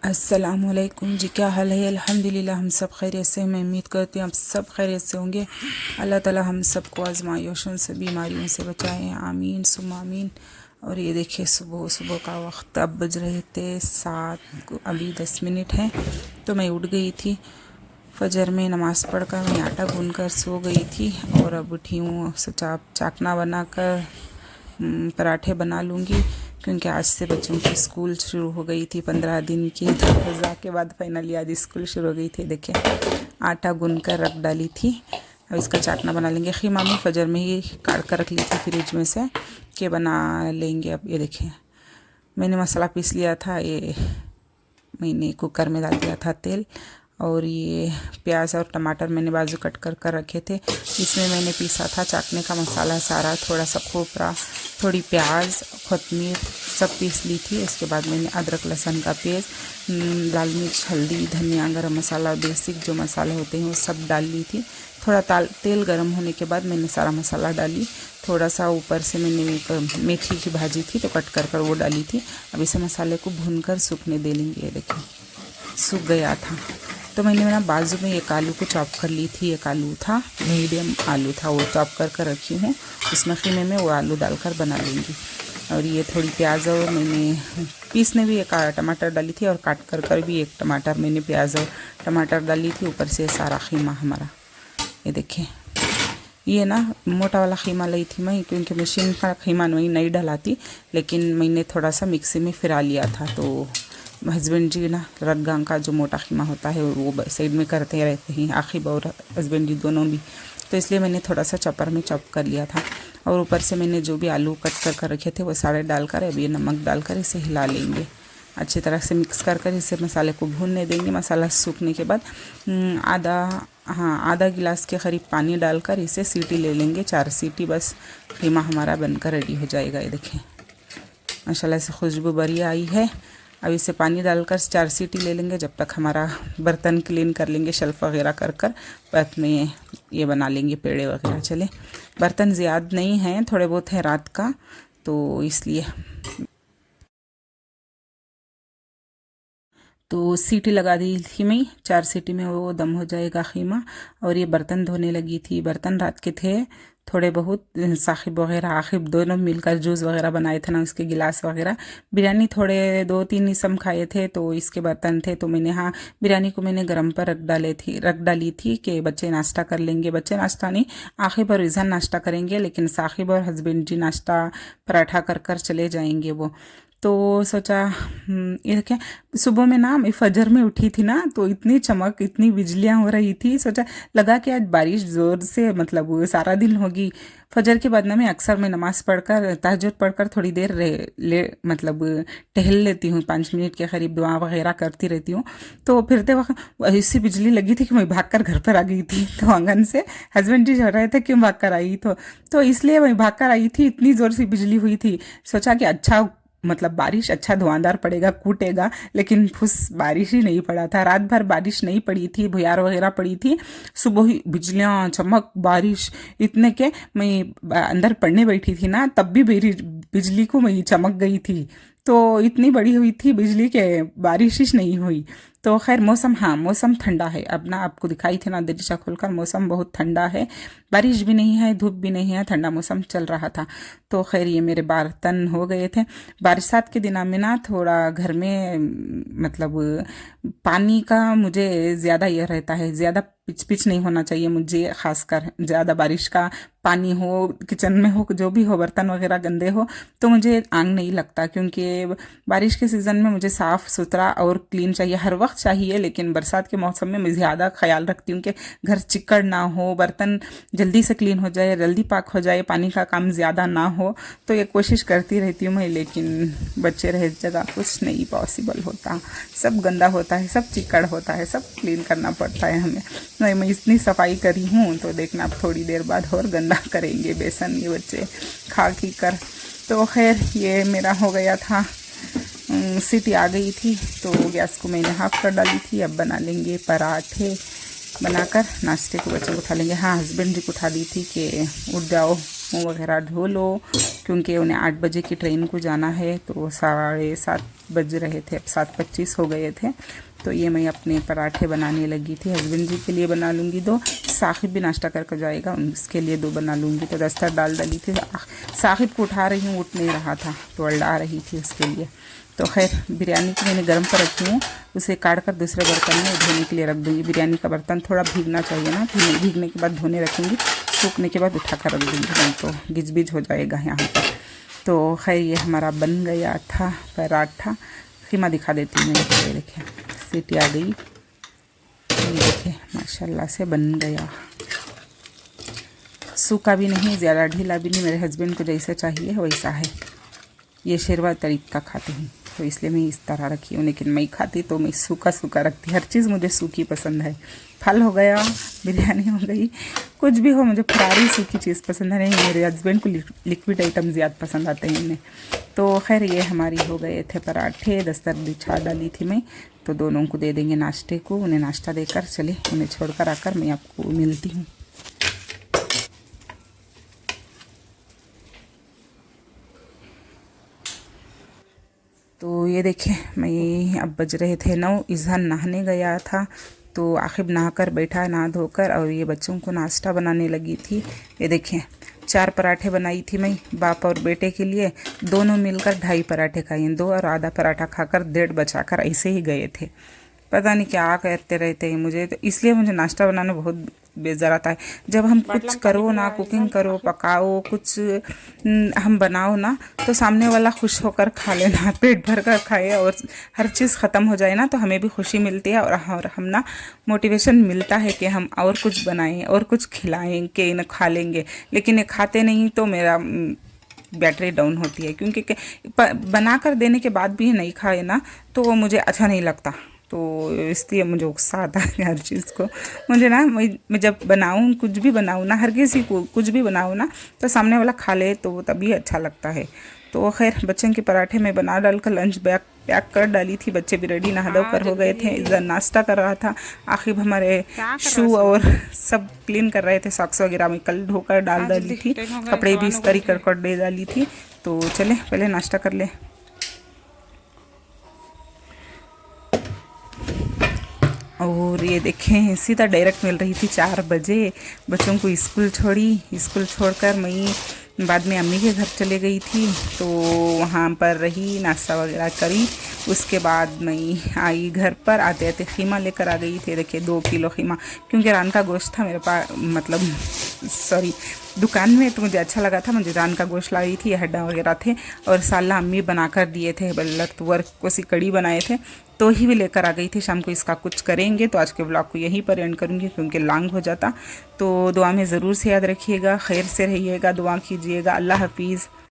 अस्सलामुअलैकुम जी, क्या हाल है। अल्हम्दुलिल्लाह हम सब खैरियत से। मैं उम्मीद करती हूँ आप सब खैरियत से होंगे। अल्लाह ताला हम सबको आजमाइशों से, बीमारियों से बचाएं, आमीन सुम्मा आमीन। और ये देखिए सुबह सुबह का वक्त, अब बज रहे थे 7, अभी 10 मिनट हैं। तो मैं उठ गई थी, फजर में नमाज़ पढ़कर मैं आटा गूँध कर सो गई थी और अब उठी हूँ। सोचा चाकना बनाकर पराठे बना लूँगी, क्योंकि आज से बच्चों की स्कूल शुरू हो गई थी 15 दिन की। रज़ा के बाद फाइनली आज स्कूल शुरू हो गई थी। देखिए आटा गूँध कर रख डाली थी, अब इसका चाकना बना लेंगे। खीमा में फजर में ही काट कर रख ली थी फ्रिज में से कि बना लेंगे। अब ये देखिए मैंने मसाला पीस लिया था, ये मैंने कुकर में डाल दिया था तेल, और ये प्याज और टमाटर मैंने बाजू कट कर कर रखे थे। इसमें मैंने पीसा था चाकने का मसाला सारा, थोड़ा सा खोपरा, थोड़ी प्याज, कोतमीर सब पीस ली थी। इसके बाद मैंने अदरक लहसुन का पेस्ट, लाल मिर्च, हल्दी, धनिया, गरम मसाला, बेसिक जो मसाले होते हैं वो सब डाल ली थी। थोड़ा तेल गर्म होने के बाद मैंने सारा मसाला डाली। थोड़ा सा ऊपर से मैंने एक मेथी की भाजी थी तो कट कर कर वो डाली थी। अब इसे मसाले को भूनकर सूखने दे लेंगे। ये देखिए सूख गया था तो मैंने ना बाजू में एक आलू को चॉप कर ली थी। एक आलू था, मीडियम आलू था, वो चॉप कर कर रखी हूँ। उसमें खीमे में वो आलू डालकर बना लूँगी। और ये थोड़ी प्याज, और मैंने पीसने भी एक टमाटर डाली थी, और काट कर कर भी एक टमाटर मैंने प्याज और टमाटर डाली थी। ऊपर से सारा खीमा हमारा, ये देखिए ये ना मोटा वाला खीमा ली थी मैं, क्योंकि मशीन का खीमा नहीं डलाती, लेकिन मैंने थोड़ा सा मिक्सी में फिरा लिया था। तो हस्बैंड जी ना रग्गां का जो मोटा खीमा होता है वो साइड में करते रहते हैं, आखिब और हस्बैंड जी दोनों भी, तो इसलिए मैंने थोड़ा सा चॉपर में चॉप कर लिया था। और ऊपर से मैंने जो भी आलू कट कर रखे थे वो सारे डालकर अब ये नमक डालकर इसे हिला लेंगे। अच्छी तरह से मिक्स कर कर इसे मसाले को भूनने देंगे। मसाला सूखने के बाद आधा गिलास के करीब पानी डालकर इसे सीटी ले लेंगे, 4 सीटी बस, खीमा हमारा बनकर रेडी हो जाएगा। ये देखें माशाल्लाह से खुशबू बढ़िया आई है। अब इसे पानी डालकर 4 सीटी ले लेंगे। जब तक हमारा बर्तन क्लीन कर लेंगे, शेल्फ वगैरह कर कर बाद में ये बना लेंगे पेड़े वगैरह। चले, बर्तन ज़्यादा नहीं हैं, थोड़े बहुत हैं रात का, तो इसलिए। तो सीटी लगा दी थी मैं, 4 सीटी में वो दम हो जाएगा खीमा। और ये बर्तन धोने लगी थी। बर्तन रात के थे थोड़े बहुत, साहिब वगैरह आखिब दोनों मिलकर जूस वगैरह बनाए थे ना, उसके गिलास वगैरह। बिरयानी थोड़े 2-3 इसम खाए थे तो इसके बर्तन थे। तो मैंने बिरयानी को मैंने गर्म पर रख डाली थी कि बच्चे नाश्ता कर लेंगे। बच्चे नाश्ता नहीं, आखिब और रिजन नाश्ता करेंगे, लेकिन साहिब और हस्बैंड जी नाश्ता पराठा कर कर चले जाएंगे वो। तो सोचा ये क्या, सुबह में ना मैं फजर में उठी थी ना, तो इतनी चमक, इतनी बिजलियां हो रही थी। सोचा लगा कि आज बारिश ज़ोर से, मतलब सारा दिन होगी। फजर के बाद ना मैं अक्सर मैं नमाज़ पढ़कर, तहज्जुद पढ़कर थोड़ी देर मतलब टहल लेती हूँ, 5 मिनट के करीब दुआ वगैरह करती रहती हूँ। तो फिरते वक्त ऐसी बिजली लगी थी कि मैं भागकर घर पर आ गई थी। तो आंगन से हस्बैंड जी चल रहे थे क्यों भागकर आई, तो इसलिए मैं भागकर आई थी। इतनी ज़ोर से बिजली हुई थी। सोचा कि अच्छा, मतलब बारिश अच्छा धुआंधार पड़ेगा, कूटेगा, लेकिन फुस बारिश ही नहीं पड़ा था। रात भर बारिश नहीं पड़ी थी, भुयार वगैरह पड़ी थी। सुबह ही बिजलियाँ, चमक, बारिश, इतने के मैं अंदर पढ़ने बैठी थी ना, तब भी मेरी बिजली को मैं चमक गई थी। तो इतनी बड़ी हुई थी बिजली के बारिश ही नहीं हुई। तो खैर मौसम, हाँ मौसम ठंडा है अब ना, आपको दिखाई थे ना दरिशा खोलकर, मौसम बहुत ठंडा है। बारिश भी नहीं है, धूप भी नहीं है, ठंडा मौसम चल रहा था। तो खैर ये मेरे बर्तन हो गए थे। बरसात के दिनों में ना थोड़ा घर में मतलब पानी का मुझे ज़्यादा यह रहता है, ज़्यादा पिच पिच नहीं होना चाहिए मुझे, खासकर ज़्यादा बारिश का पानी हो, किचन में हो, जो भी हो, बर्तन वगैरह गंदे हो, तो मुझे आंग नहीं लगता। क्योंकि बारिश के सीज़न में मुझे साफ़ सुथरा और क्लीन चाहिए, हर वक्त चाहिए। लेकिन बरसात के मौसम में मैं ज़्यादा ख्याल रखती हूँ कि घर चिक्कड़ ना हो, बर्तन जल्दी से क्लीन हो जाए, जल्दी पाक हो जाए, पानी का काम ज़्यादा ना हो। तो ये कोशिश करती रहती हूँ मैं, लेकिन बच्चे रहे जगह कुछ नहीं पॉसिबल होता। सब गंदा होता है, सब चिक्कड़ होता है, सब क्लीन करना पड़ता है हमें। नहीं, मैं इतनी सफाई करी हूँ तो देखना अब थोड़ी देर बाद और गंदा करेंगे बेसन ये बच्चे खा की कर। तो खैर ये मेरा हो गया था, सीटी आ गई थी तो गैस को मैंने हाफ कर डाली थी। अब बना लेंगे पराठे, बनाकर नाश्ते को बच्चे को उठा लेंगे। हाँ, हस्बैंड जी को उठा दी थी कि उठ जाओ, मुँह वगैरह धो लो, क्योंकि उन्हें 8 बजे की ट्रेन को जाना है। तो 7:30 बज रहे थे, अब 7:25 हो गए थे। तो ये मैं अपने पराठे बनाने लगी थी। हस्बैंड जी के लिए बना लूँगी 2, साहिब भी नाश्ता करके जाएगा, उसके लिए 2 बना लूँगी। तो दस्तर डाल डाली थी, साहिब को उठा रही हूँ, उठ नहीं रहा था तो अल्ला रही थी उसके लिए। तो खैर बिरयानी को मैंने गर्म पर रखी हूँ, उसे काट कर दूसरे बर्तन में धोने के लिए रख दूँगी। बिरयानी का बर्तन थोड़ा भीगना चाहिए ना, भीगने के बाद धोने रखूँगी, सूखने के बाद उठा कर रख दूँगी, नहीं तो गिजबिज हो जाएगा यहाँ पर। तो खैर ये हमारा बन गया था पराठा। खीमा दिखा देती हूँ, ये देखिए सीटी आ गई, ये देखिए माशाल्लाह से बन गया। सूखा भी नहीं, ज़्यादा ढीला भी नहीं, मेरे हस्बैंड को जैसा चाहिए वैसा है। ये शेरवा तरीका खाते हैं तो इसलिए मैं इस तरह रखी हूँ, लेकिन मैं खाती तो मैं सूखा सूखा रखती। हर चीज़ मुझे सूखी पसंद है। फल हो गया, बिरयानी हो गई, कुछ भी हो, मुझे फरारी सूखी चीज़ पसंद है। नहीं, मेरे हस्बैंड को लिक्विड आइटम ज़्यादा पसंद आते हैं इन्हें। तो खैर ये हमारी हो गए थे पराठे, दस्तर बिछा डाली थी मैं। तो दोनों को दे देंगे नाश्ते को, उन्हें नाश्ता देकर चले, उन्हें छोड़कर आकर मैं आपको मिलती हूँ। तो ये देखिए मैं अब बज रहे थे 9, इज़हान नहाने गया था तो आखिब नहाकर बैठा, नहा धोकर, और ये बच्चों को नाश्ता बनाने लगी थी। ये देखिए 4 पराठे बनाई थी मैं बाप और बेटे के लिए, दोनों मिलकर 2.5 पराठे खाए, 2 और आधा पराठा खाकर 1.5 बचाकर ऐसे ही गए थे। पता नहीं क्या करते रहते हैं मुझे, तो इसलिए मुझे नाश्ता बनाना बहुत बेजार आता है। जब हम कुछ करो ना, कुकिंग करो, पकाओ, कुछ हम बनाओ ना, तो सामने वाला खुश होकर खा लेना, पेट भर कर खाए और हर चीज़ ख़त्म हो जाए ना, तो हमें भी खुशी मिलती है और हम ना मोटिवेशन मिलता है कि हम और कुछ बनाएं और कुछ खिलाएं कि इन्हें खा लेंगे। लेकिन ये खाते नहीं तो मेरा बैटरी डाउन होती है, क्योंकि बना कर देने के बाद भी नहीं खाए ना तो वो मुझे अच्छा नहीं लगता। तो इसलिए मुझे गुस्सा आता है हर चीज़ को। मुझे ना मैं जब बनाऊँ, कुछ भी बनाऊँ ना, हर किसी को कुछ भी बनाऊँ ना, तो सामने वाला खा ले तो तभी अच्छा लगता है। तो खैर बच्चों के पराठे में बना डालकर लंच बैग पैक कर डाली थी। बच्चे भी रेडी नहा धो कर हो गए थे। इधर नाश्ता कर रहा था, आखिर हमारे शू और सब क्लीन कर रहे थे, सॉक्स वगैरह में कल धोकर डाल डाली थी, कपड़े भी इस्त्री कर दे डाली थी। तो चले पहले नाश्ता कर ले। और ये देखें सीधा डायरेक्ट मिल रही थी 4 बजे। बच्चों को स्कूल छोड़ी, स्कूल छोड़कर मैं बाद में अम्मी के घर चले गई थी, तो वहाँ पर रही, नाश्ता वगैरह करी। उसके बाद मैं आई घर पर, आते आते खीमा लेकर आ गई थी। देखिए 2 किलो खीमा, क्योंकि रान का गोश्त था मेरे पास, मतलब सॉरी दुकान में, तो मुझे अच्छा लगा था। मुझे रान का गोश्त लाई थी, हड्डा वगैरह थे, और साला अम्मी बना कर दिए थे, बल्लत वर्क को सी कड़ी बनाए थे, तो ही भी लेकर आ गई थी। शाम को इसका कुछ करेंगे। तो आज के ब्लॉग को यहीं पर एंड करूँगी क्योंकि लॉन्ग हो जाता। तो दुआ में ज़रूर से याद रखिएगा, खैर से रहिएगा, दुआ कीजिएगा। अल्लाह हाफिज़।